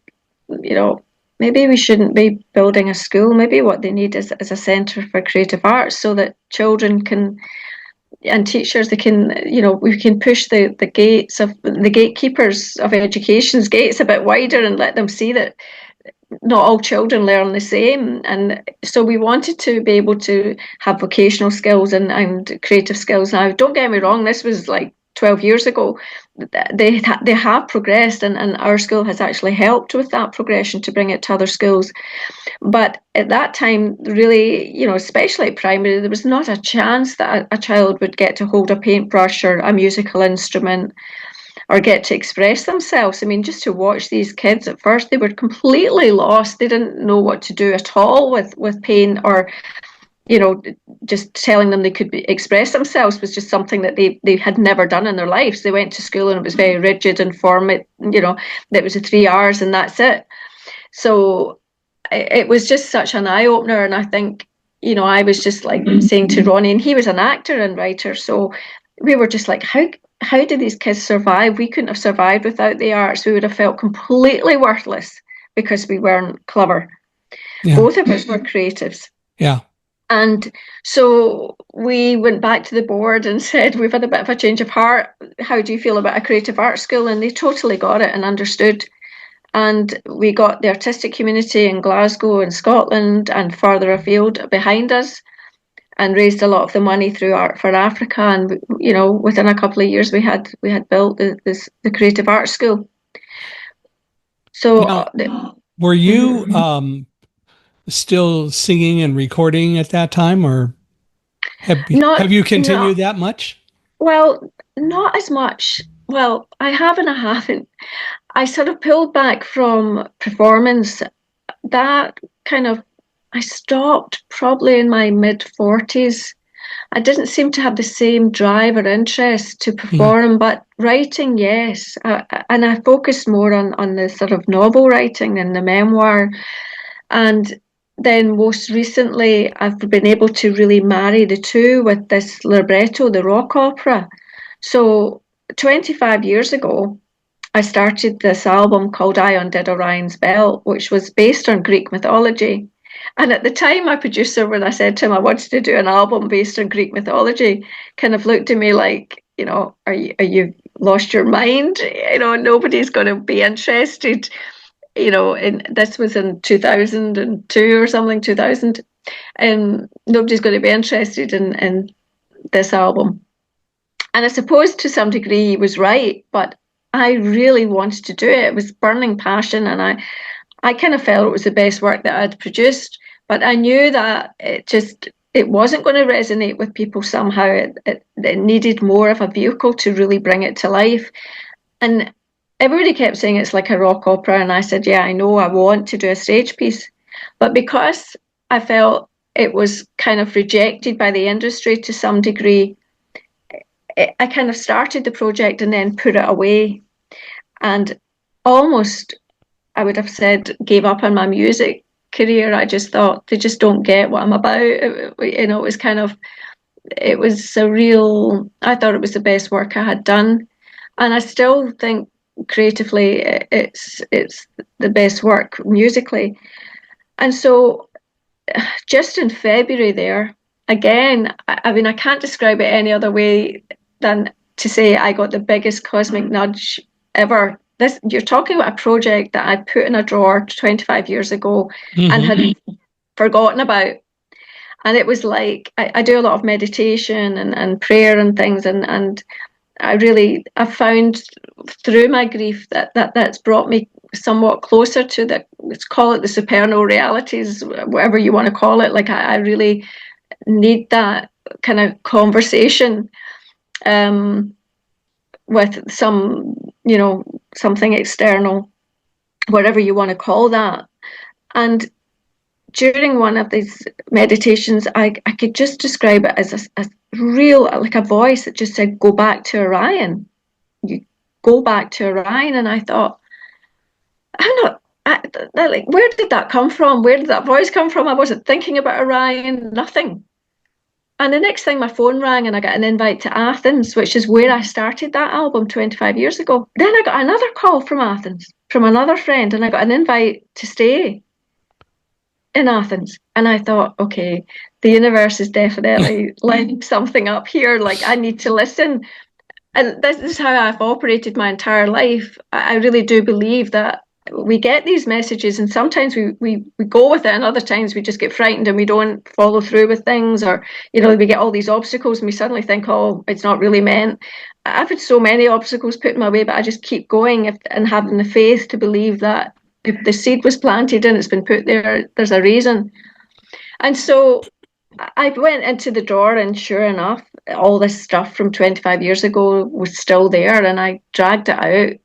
maybe we shouldn't be building a school. Maybe what they need is a centre for creative arts, so that children can, and teachers, they can, we can push the gates of the gatekeepers of education's gates a bit wider and let them see that not all children learn the same. And so we wanted to be able to have vocational skills and creative skills. Now, don't get me wrong, this was like 12 years ago. They have progressed, and our school has actually helped with that progression to bring it to other schools. But at that time, really, especially at primary, there was not a chance that a child would get to hold a paintbrush or a musical instrument or get to express themselves. I mean, just to watch these kids at first, they were completely lost. They didn't know what to do at all with pain, or just telling them they could express themselves was just something that they had never done in their lives. They went to school and it was very rigid and formal. It was the 3 R's and that's it. So it was just such an eye opener. And I think, I was just like saying to Ronnie, and he was an actor and writer, so we were just like, how did these kids survive? We couldn't have survived without the arts. We would have felt completely worthless because we weren't clever. Yeah. Both of us were creatives. Yeah. And so we went back to the board and said, we've had a bit of a change of heart. How do you feel about a creative arts school? And they totally got it and understood. And we got the artistic community in Glasgow and Scotland and further afield behind us, and raised a lot of the money through Art for Africa. And within a couple of years, we had built the creative arts school. So, now, were you still singing and recording at that time, or have you continued that much? Well, not as much. Well, I have and I haven't. I sort of pulled back from performance. That kind of, I stopped probably in my mid-40s. I didn't seem to have the same drive or interest to perform, but writing, yes. And I focused more on the sort of novel writing and the memoir. And then most recently, I've been able to really marry the two with this libretto, the rock opera. So 25 years ago, I started this album called I Undid Orion's Belt, which was based on Greek mythology. And at the time, my producer, when I said to him I wanted to do an album based on Greek mythology, kind of looked at me like, are you lost your mind? Nobody's going to be interested. This was in 2002 or something, 2000. And nobody's going to be interested in this album. And I suppose to some degree he was right, but I really wanted to do it. It was burning passion, and I kind of felt it was the best work that I'd produced. but I knew that it wasn't going to resonate with people somehow. It needed more of a vehicle to really bring it to life. And everybody kept saying it's like a rock opera. And I said, yeah, I know, I want to do a stage piece. But because I felt it was kind of rejected by the industry to some degree, I kind of started the project and then put it away. And almost, I would have said, gave up on my music career. I just thought they just don't get what I'm about. It was kind of, it was a real, I thought it was the best work I had done. And I still think creatively it's the best work musically. And so just in February there, again, I mean, I can't describe it any other way than to say I got the biggest cosmic nudge ever. You're talking about a project that I put in a drawer 25 years ago and had forgotten about. And it was like, I do a lot of meditation and prayer and things, and I found through my grief that's brought me somewhat closer to let's call it the supernal realities, whatever you want to call it. Like I really need that kind of conversation with something external, whatever you want to call that. And during one of these meditations, I could just describe it as a real, like a voice that just said, go back to Orion. You go back to Orion. And I thought, where did that come from? Where did that voice come from? I wasn't thinking about Orion, nothing. And the next thing, my phone rang and I got an invite to Athens, which is where I started that album 25 years ago. Then I got another call from Athens, from another friend, and I got an invite to stay in Athens. And I thought, okay, the universe is definitely lining something up here. Like, I need to listen. And this is how I've operated my entire life. I really do believe that we get these messages, and sometimes we go with it, and other times we just get frightened and we don't follow through with things, or we get all these obstacles and we suddenly think, oh, it's not really meant. I've had so many obstacles put in my way, but I just keep going and having the faith to believe that if the seed was planted and it's been put there, there's a reason. And so I went into the drawer, and sure enough, all this stuff from 25 years ago was still there, and I dragged it out,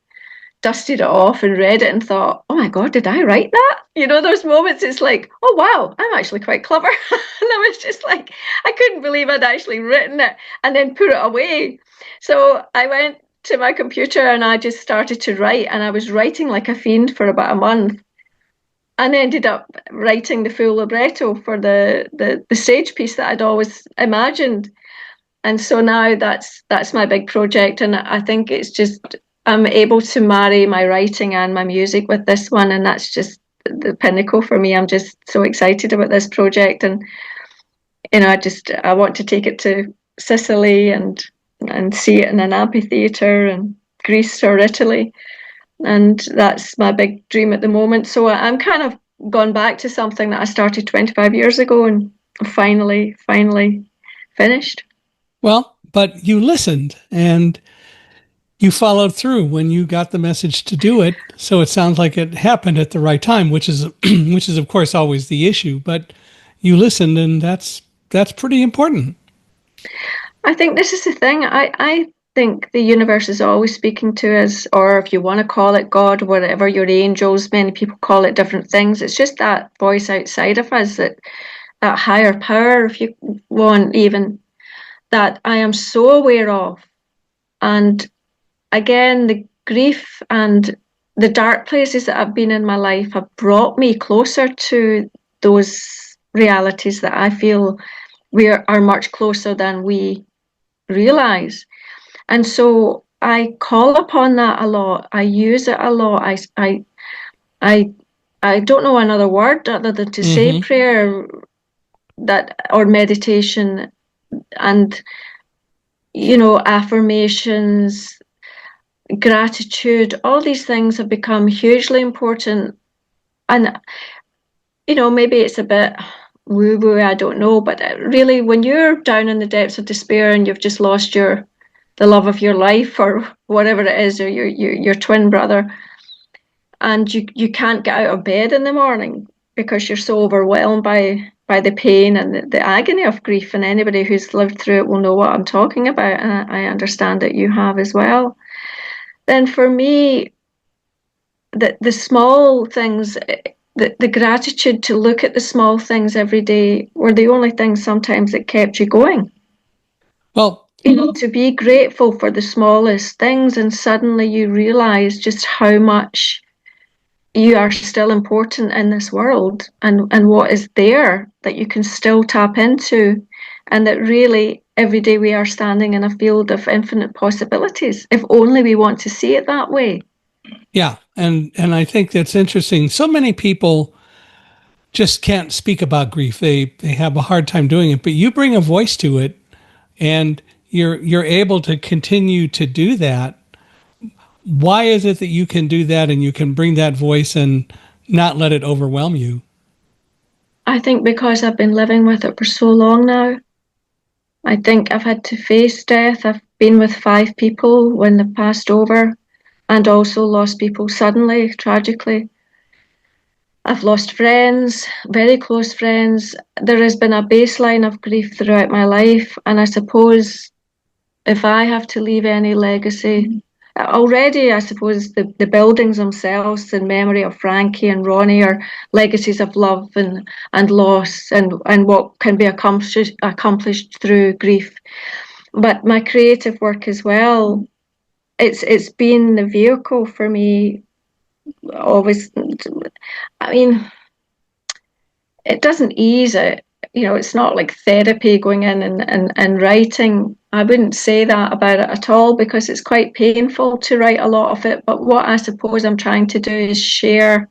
dusted it off, and read it and thought, oh my God, did I write that? Those moments it's like, oh wow, I'm actually quite clever. And I was just like, I couldn't believe I'd actually written it and then put it away. So I went to my computer and I just started to write, and I was writing like a fiend for about a month, and ended up writing the full libretto for the stage piece that I'd always imagined. And so now that's my big project, and I think it's just, I'm able to marry my writing and my music with this one, and that's just the pinnacle for me. I'm just so excited about this project, and I want to take it to Sicily and see it in an amphitheatre, and Greece or Italy, and that's my big dream at the moment. So I'm kind of gone back to something that I started 25 years ago and finally finished. Well, but you listened and you followed through when you got the message to do it. So it sounds like it happened at the right time, which is of course always the issue, but you listened, and that's pretty important. I think this is the thing. I think the universe is always speaking to us, or if you want to call it God, whatever, your angels, many people call it different things. It's just that voice outside of us, that higher power, if you want, even, that I am so aware of. And again, the grief and the dark places that I've been in my life have brought me closer to those realities that I feel we are much closer than we realize. And so I call upon that a lot. I use it a lot. I don't know another word other than to say prayer, or meditation, and affirmations, gratitude. All these things have become hugely important. And maybe it's a bit woo-woo, I don't know, but really, when you're down in the depths of despair and you've just lost the love of your life, or whatever it is, or your twin brother, and you can't get out of bed in the morning, because you're so overwhelmed by the pain and the agony of grief. And anybody who's lived through it will know what I'm talking about. And I understand that you have as well. Then for me, the small things, the gratitude to look at the small things every day were the only things sometimes that kept you going. Well, To be grateful for the smallest things, and suddenly you realize just how much you are still important in this world, and what is there that you can still tap into, and that really every day we are standing in a field of infinite possibilities, if only we want to see it that way. yeah, and I think that's interesting. So many people just can't speak about grief. They have a hard time doing it, but you bring a voice to it, and you're able to continue to do that. Why is it that you can do that and you can bring that voice and not let it overwhelm you? I think because I've been living with it for so long now. I think I've had to face death. I've been with 5 people when they've passed over, and also lost people suddenly, tragically. I've lost friends, very close friends. There has been a baseline of grief throughout my life, and I suppose if I have to leave any legacy, already I suppose the buildings themselves in memory of Frankie and Ronnie are legacies of love and loss, and what can be accomplished through grief. But my creative work as well, it's been the vehicle for me always. I mean, it doesn't ease it. It's not like therapy going in and writing. I wouldn't say that about it at all, because it's quite painful to write a lot of it. But what I suppose I'm trying to do is share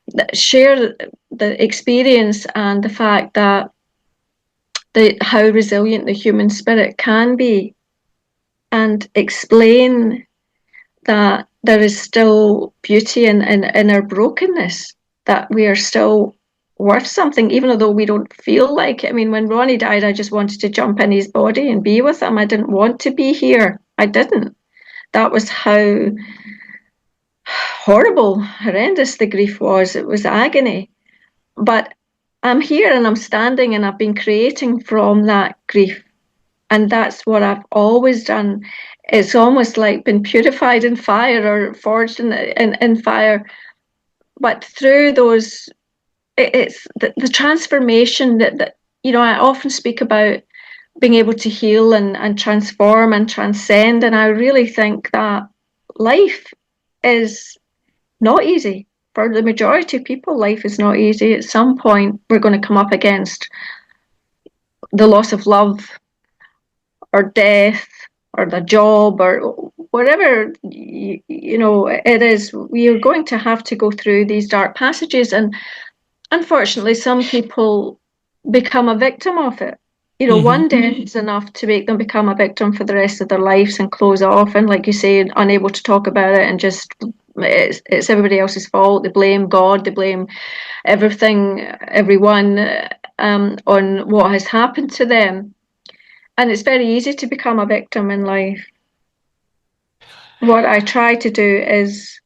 the experience and the fact that how resilient the human spirit can be, and explain that there is still beauty in our brokenness, that we are still worth something, even though we don't feel like it. I mean, when Ronnie died, I just wanted to jump in his body and be with him. I didn't want to be here. I didn't. That was how horrible, horrendous the grief was. It was agony. But I'm here and I'm standing, and I've been creating from that grief. And that's what I've always done. It's almost like been purified in fire, or forged in fire. But through those, it's the transformation that I often speak about being able to heal and transform and transcend. And I really think that life is not easy. For the majority of people, life is not easy. At some point, we're going to come up against the loss of love, or death, or the job, or whatever it is. We are going to have to go through these dark passages, and unfortunately some people become a victim of it. One death is enough to make them become a victim for the rest of their lives and close off, and like you say, unable to talk about it, and just it's everybody else's fault. They blame God, they blame everything, everyone, on what has happened to them. And it's very easy to become a victim in life. What I try to do is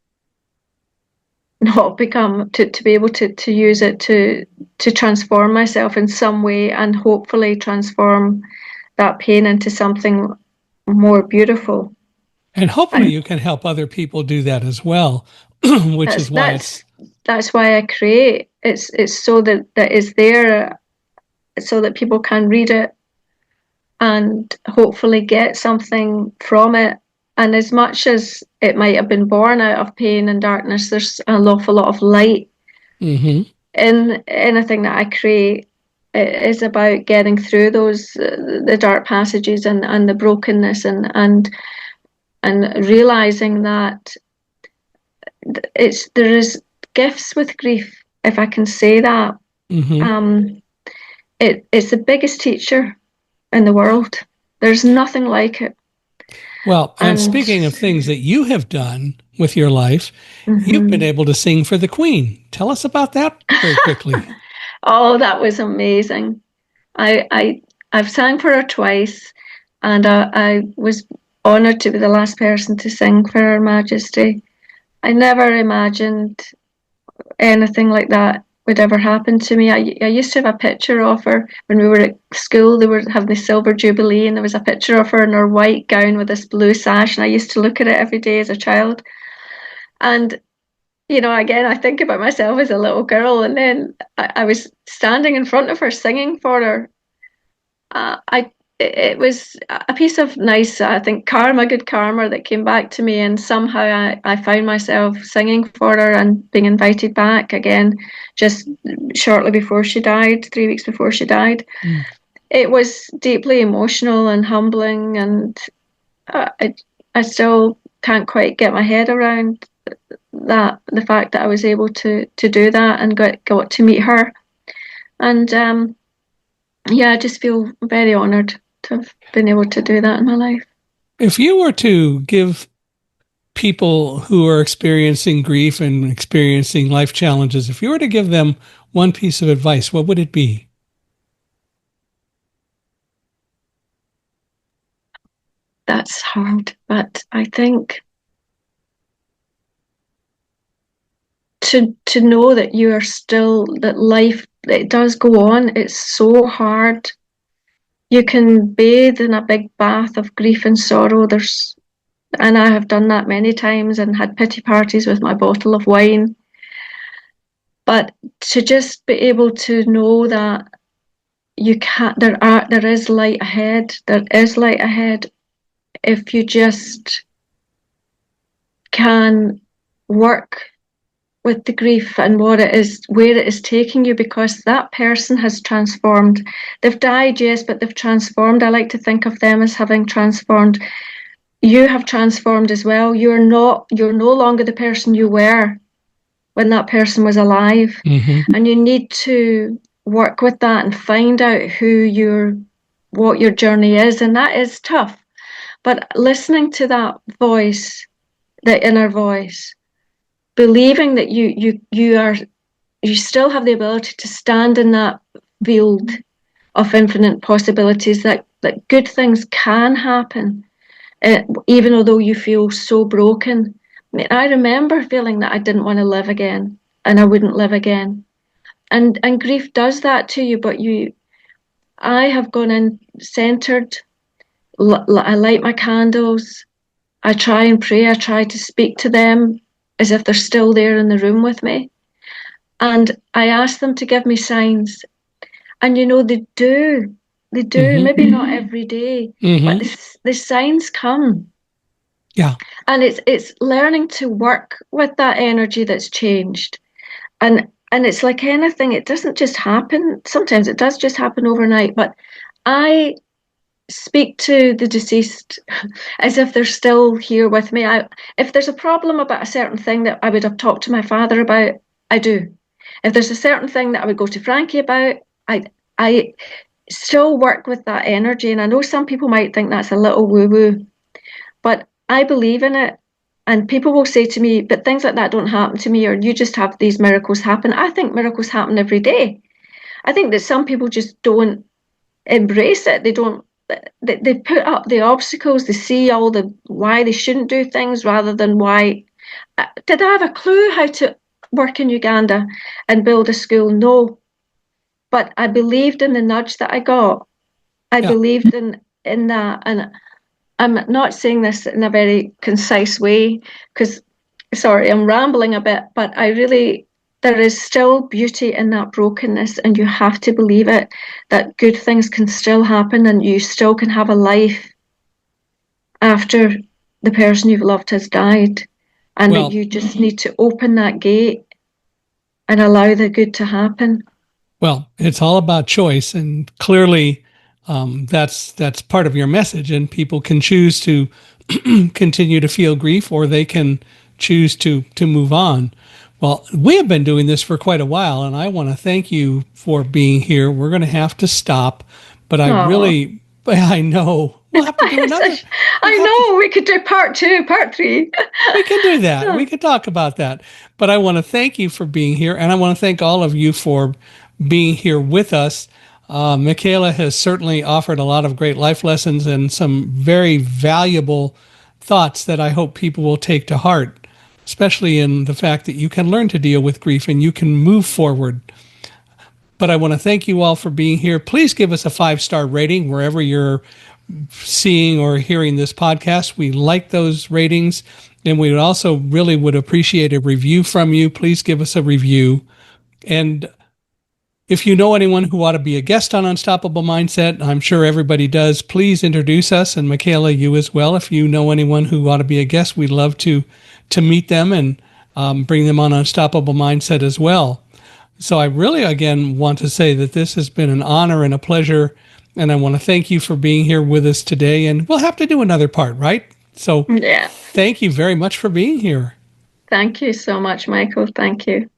not become, to be able to use it to transform myself in some way, and hopefully transform that pain into something more beautiful. And hopefully you can help other people do that as well, which is why that's why I create. It's so that it's there, so that people can read it and hopefully get something from it. And as much as it might have been born out of pain and darkness, there's an awful lot of light in anything that I create. It is about getting through those the dark passages and the brokenness, and realizing that there is gifts with grief, if I can say that. It's the biggest teacher in the world. There's nothing like it. Well, and speaking of things that you have done with your life, you've been able to sing for the Queen. Tell us about that very quickly. Oh, that was amazing. I've sang for her twice, and I was honoured to be the last person to sing for Her Majesty. I never imagined anything like that would ever happen to me. I used to have a picture of her when we were at school. They were having the Silver Jubilee, and there was a picture of her in her white gown with this blue sash, and I used to look at it every day as a child. And again, I think about myself as a little girl, and then I was standing in front of her singing for her. It was a piece of nice, I think, karma, good karma that came back to me, and somehow I found myself singing for her and being invited back again, just shortly before she died, 3 weeks before she died. Mm. It was deeply emotional and humbling, and I still can't quite get my head around that, the fact that I was able to do that and got to meet her. And yeah, I just feel very honoured to have been able to do that in my life. If you were to give people who are experiencing grief and experiencing life challenges, if you were to give them one piece of advice, what would it be? That's hard, but I think to know that you are still, that life, it does go on. It's so hard. You can bathe in a big bath of grief and sorrow. And I have done that many times and had pity parties with my bottle of wine. But to just be able to know that you can't, there is light ahead. There is light ahead if you just can work with the grief and what it is, where it is taking you, because that person has transformed. They've died, yes, but they've transformed. I like to think of them as having transformed. You have transformed as well. You're no longer the person you were when that person was alive. Mm-hmm. And you need to work with that and find out what your journey is. And that is tough. But listening to that voice, the inner voice, believing that you still have the ability to stand in that field of infinite possibilities, that good things can happen, even although you feel so broken. I remember feeling that I didn't want to live again and I wouldn't live again. And grief does that to you, but I have gone in centered. I light my candles. I try and pray. I try to speak to them as if they're still there in the room with me. And I ask them to give me signs. And they do. They do. Mm-hmm. Maybe not every day, mm-hmm. but the signs come. Yeah. And it's learning to work with that energy that's changed. And it's like anything, it doesn't just happen. Sometimes it does just happen overnight. But I speak to the deceased as if they're still here with me. If there's a problem about a certain thing that I would have talked to my father about, I do. If there's a certain thing that I would go to Frankie about, I still work with that energy. And I know some people might think that's a little woo-woo, but I believe in it. And people will say to me, but things like that don't happen to me, or you just have these miracles happen. I think miracles happen every day. I think that some people just don't embrace it. They put up the obstacles. They see all the why they shouldn't do things rather than why. Did I have a clue how to work in Uganda and build a school? No. But I believed in the nudge that I got. I believed in that. And I'm not saying this in a very concise way because, sorry, I'm rambling a bit, but there is still beauty in that brokenness, and you have to believe it, that good things can still happen and you still can have a life after the person you've loved has died, and that you just need to open that gate and allow the good to happen. Well, it's all about choice, and clearly that's part of your message, and people can choose to continue to feel grief, or they can choose to move on. Well, we have been doing this for quite a while, and I want to thank you for being here. We're going to have to stop, but I know. We'll have to do another. We could do part 2, part 3. We can do that. We could talk about that. But I want to thank you for being here, and I want to thank all of you for being here with us. Michaela has certainly offered a lot of great life lessons and some very valuable thoughts that I hope people will take to heart. especially in the fact that you can learn to deal with grief and you can move forward. But I want to thank you all for being here. Please give us a 5-star rating wherever you're seeing or hearing this podcast. We like those ratings, and we also really would appreciate a review from you. Please give us a review. And if you know anyone who ought to be a guest on Unstoppable Mindset, I'm sure everybody does, please introduce us, and Michaela, you as well. If you know anyone who ought to be a guest, we'd love to meet them and bring them on Unstoppable Mindset as well. So I really, again, want to say that this has been an honor and a pleasure, and I want to thank you for being here with us today, and we'll have to do another part, right? So Yeah. Thank you very much for being here. Thank you so much, Michael. Thank you.